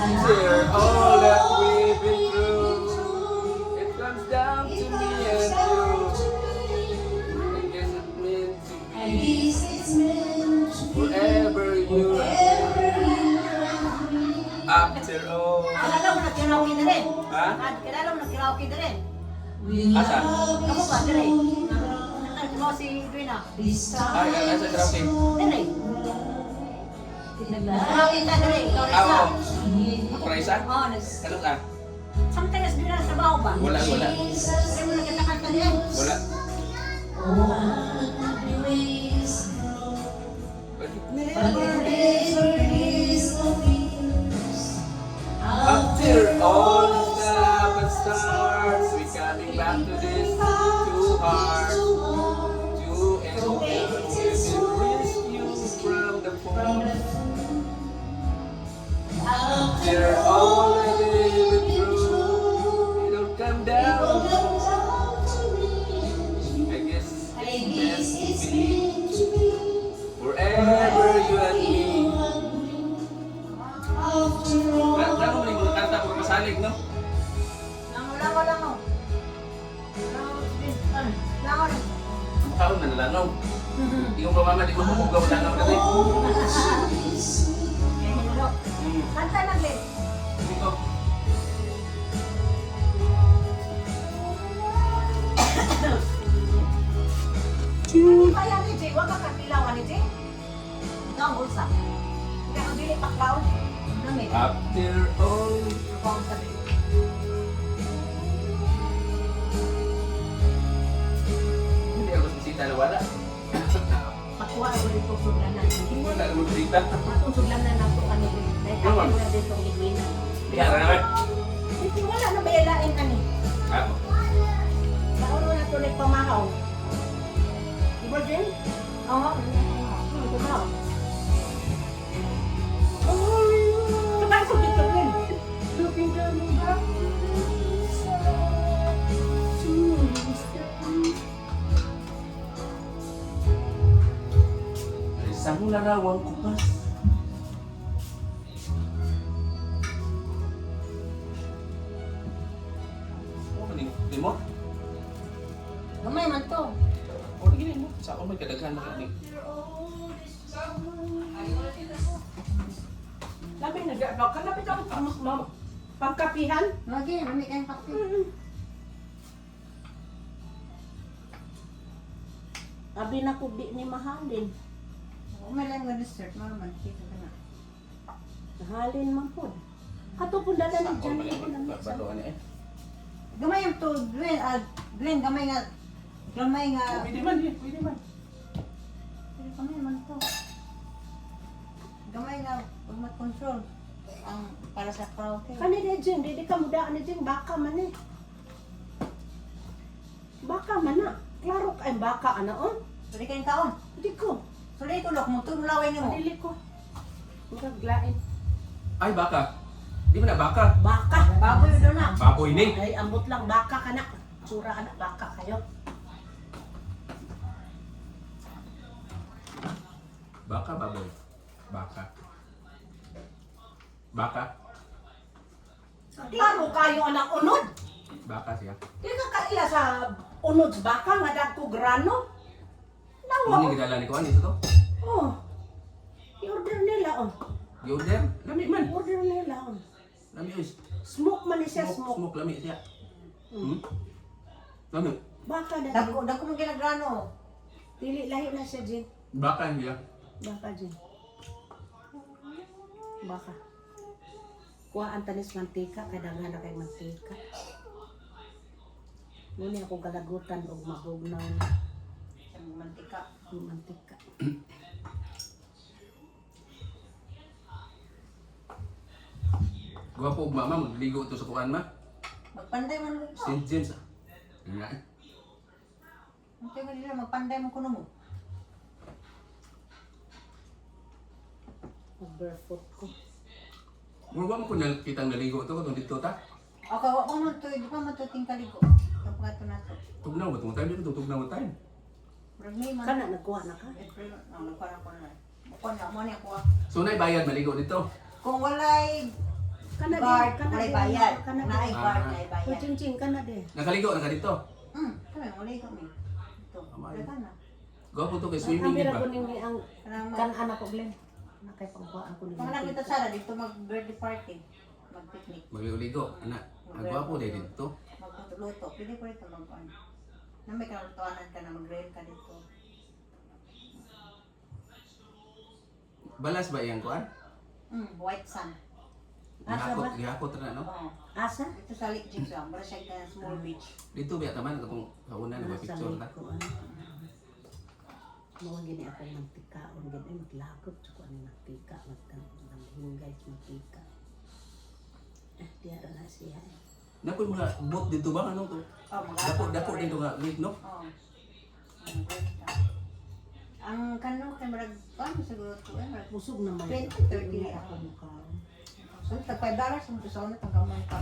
After all that we've been through, it comes down to me and you. I guess it's meant to be forever you and me. After all. Kilala mo na karaoke na rin. Ha? Kilala mo na karaoke na rin. Asa? Kamu ba, dire? Mo si Edwina. Ay, asa karaoke? Dire. Karaoke ka dire, ikaw Ah, Risa. oo. Ako Raisa? Oo, Ano ka? sometimes din na sa trabaho ba? Wala. Dire mo na kitakanta din. Wala. After all the love and stars, we coming back to this two hearts. To end rescue from the fall. After all that we've been through, it'll come down. I guess it's meant to be forever you and me. Lalo mo yung kanta pag masalig, no? Lango lang mo. Lango lang. Makaon na nalangaw. Yung pamama, di mo mamugaw langaw na rin. Kanta lang din. Dito. Kaya ni Jay, wag ka kapilawan ni Jay. Ikaw ang bulsa. Kaya ang dili paklaon. Namit. After all, Ikaw ang sabi. hindi ako sisita na wala. Pakuha ako dito suglanan. Wala naman sisita. Atong suglanan na ito ano din. Dahil ako na dito ang Edwina. Kaya naman. Hindi wala na bayalain ka ni. Ako. Naon mo na ito nagpamahaw. Di ba Jay? Oo. Pumahaw. Sabay ko dito din. Looking down the back. Isang larawang kupas. Di mo? Gamay man to. O, gini mo. Sa ako may kadaghan na kani. Labi nag-agaw. Kalapit ako pangkapihan. Lagi, may kayong pakti. Abi na ko di ni mahalin. May lang nga dessert, naman. Kita ka na. Mahalin man po. Kato po dala Sa ni ako Jan may ko na misa. baluan eh. Gamay yung to, Glenn, gamay nga. Pwede man, pwede man. Pero gamay man to. Gamay nga, huwag mag-control. Ang para sa karaoke. Kani ni Jan, di ka mudaan ni Jan, baka man eh. Baka man na. Klaro ka ay baka ana oh. Suli kayong kaon. Di ko. Suli ko, lok mo. Tulaway niyo mo. Padili ko. Magaglain. Ay, baka. Di mo na baka. Baka. Baboy doon na. Baboy ni. Ay, ambot lang baka ka na. Tsura ka na, baka kayo. Baka, baboy. Baka. Baka. Klaro kayo anak unod. Baka siya. Di ka kaila sa unod baka nga dagko grano. Ano Nawa. yung gidala ni Kuan ito to? Oh. I-order nila oh. Yoder. Lami man. Order nila oh. Lami is. Smoke man ni siya, Smoke, smoke. smoke lami siya. Hmm? Lami. Baka dali. Dako mo ginagrano. Dili lahi na siya, Jin. Baka niya. Baka, Jin. Baka. Kuha ang tanis mantika, kadanghan na kay mantika. Muna ako galagutan o magugnaw na Mantika. yung mantika. Gwapo og mama, magligo ito sa kuan ma. Magpanday man mo. St. James ah. Nga eh. Hindi nga nila, magpanday mo kuno mo. Mag-barefoot ko. Mura mo ko nakitang naligo ito kung dito ta. Okay, wak mo man to, di pa man to tingkaligo. Kapag ito na to. Tugnaw ba itong time? Dito tugnaw mo time. Ragni man. Kana, nagkuha na ka? April, nagkuha na ko na. Bukuha na, mo niya kuha. So na bayad maligo dito. Kung walay Kana Guard, kana may bayad. Kana Naay guard, naay O bayad. ching kana de. Nakaligo na ka dito. Kami, muli kami. Ito, Amay. wala ka na. Gwapo to kay Ang swimming di bira ba? ko ning ang Kanang kan anak ko glen. Nakay pangkuan ko ning. Mga nakita Sara dito mag-birthday party. Mag-picnic. Magligo, anak. Ang gwapo dahil dito. Magluto. Pwede ko ito mag-on. Na may kalutuanan ka na mag-grill ka dito. Balas ba iyang kuan? White sun. Asa ba? Gihakot na no? Oo. Asa? Ito sa Lake Jigs lang. Para siya ka small beach. Dito ba taman katong kauna na Nasa picture ta. ko ano. Mo gini ako mantika, gini maglagot ko ani mantika, maghinggay sa mantika. Diara na siya. Napoy mga boat dito ba ano to? Oh, Dako dito nga lake no? Oo. Ang kanong kamarag, paano siguro ito eh? Marag Busog naman. 20, 30 Hindi na ako mukha. So, tag $5 ang gusto na itong gamay pa.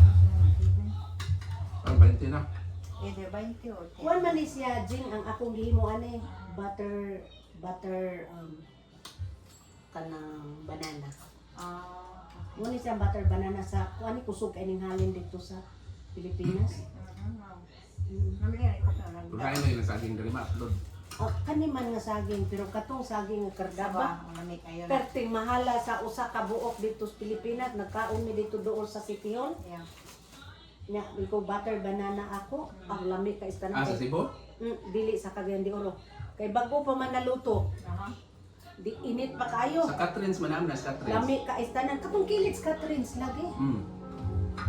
Ang 20 na. Either 20 or 10. Kuan man ni siya Jing ang akong gihimo ani butter kanang banana. Ah, Mo ni siya butter banana sa kuan ni kusog kay ning halin dito sa Pilipinas. namili na ito na lang. Kung kain mo yung saging dali ma-upload. Kani man nga saging pero katong saging nga kardaba. Ang lamig kayo na. Perting mahala sa usa ka buok dito sa Pilipinas, nagkaon mi dito doon sa City Hall. Yeah. Nya ko butter banana ako, ang lami ka istanan. Ah, sa Cebu? Dili sa Cagayan de Oro. Kay bago pa man naluto, Aha. di init pa kayo. Sa Catherine's manam na sa Catherine's. Lami ka istanan. Katong kilit sa Catherine's lagi. Hmm.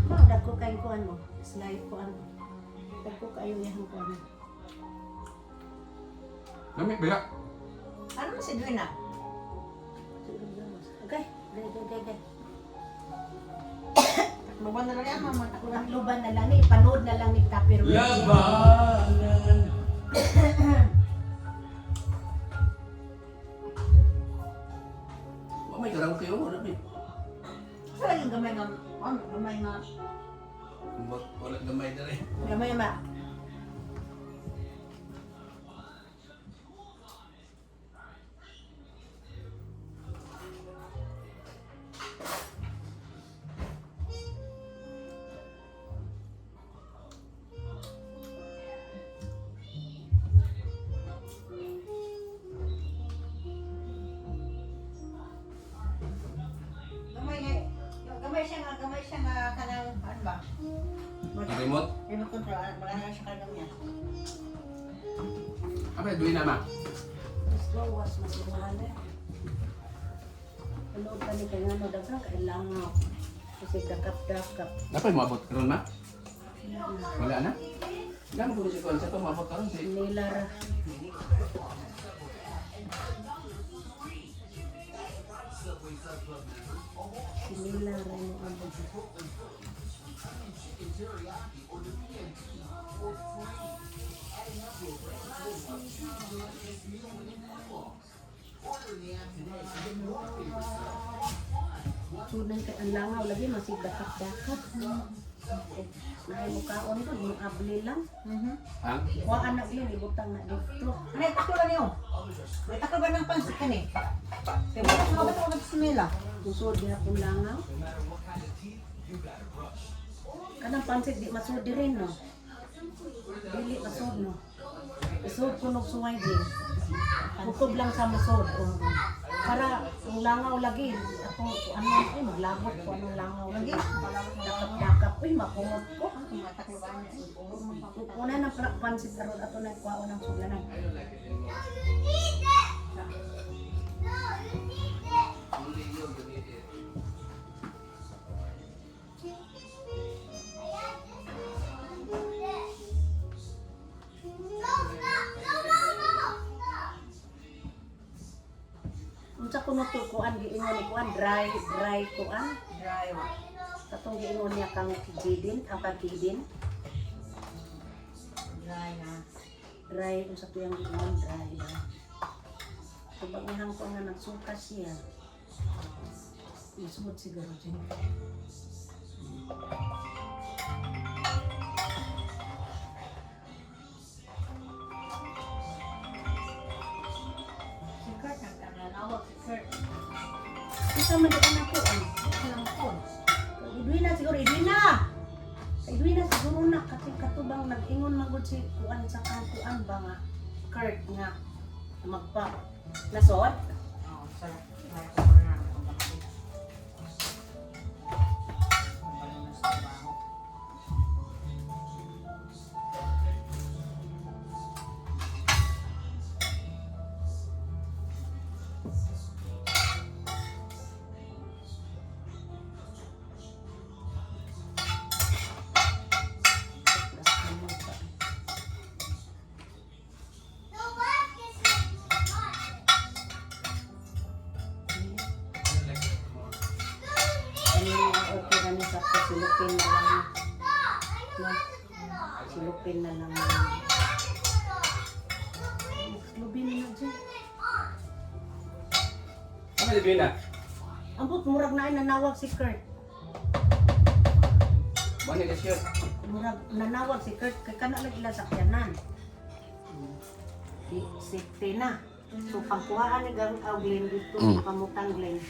Mao dagko kay ko ano, slide ko ano. Dagko kayo yang ko ano. Lami ba? Ano mo si Dwina? Okay, okay. Luban na lang yan, mama. Takluban na lang ni, panood na lang ni Tupperware. Labanan. May karaoke mo, Rami. Sa laging gamay nga, gamay nga, Wala gamay na rin. gamay ba? Gamay siya nga kanang, ano ba? Ang remote? Remote control, wala na siya karagam niya. Apa, duwi na ma? Slow was mas mahal eh. Panood kami kay nga no, dagang kailangan. Kasi dakap-dakap. Dapat mabot karon ma? Wala na? Gano'n ko si Kuan sa ito, mabot karon si... Nilara. Nilara yung ano. Sunan kay ang langaw lagi masih dakap-dakap. Naay mo kaon ko, yung abli lang. Ha? Kuha anak yun, ibutang na dito. Ano yung taklo ba niyo? May taklo ba ng pansit ka ni? Kaya ba ito ba ito sa nila? Kusod niya akong langaw. Kanang pansit di masud rin no. Dili masud no. Isod ko nog suway din. Bukob lang sa masud. Para ang langaw lagi. Ako ano ay maglabot ko anong langaw lagi. Dakap-dakap uy makumot ko. Ang mga taklo ba niya? Una ng pansit karon ato na kuha ng suglanan. Unsa kuno to kuan giingon ni kuan dry kuan. Dry wa. Katong giingon niya kang kidin, ang kidin. Dry na. Dry unsa to yang giingon dry. Subag ni hang ko nga nagsuka siya. Isumot siguro dyan. Si Kurt, nagtanawag si Kurt. Isa man din ako ang Silang phone. Edwina siguro, Edwina! Edwina siguro na, katubang nag-ingon magod si kuan sa kuan ba nga, Kurt nga, magpa, nasod? Oh, sir. May cover na ako bakit. Ang na sa trabaho. Okay na ni sa silupin na lang. No? Silupin na lang. Lubin na dyan. Ano si Bina? Ambot, murag na ay nanawag si Kurt. Bakit ka siya? Murag nanawag si Kurt. Kaya ka na lang ila sakyanan. Si Tina. So, pangkuhaan ni Gang Glenn dito, kamutang Glenn.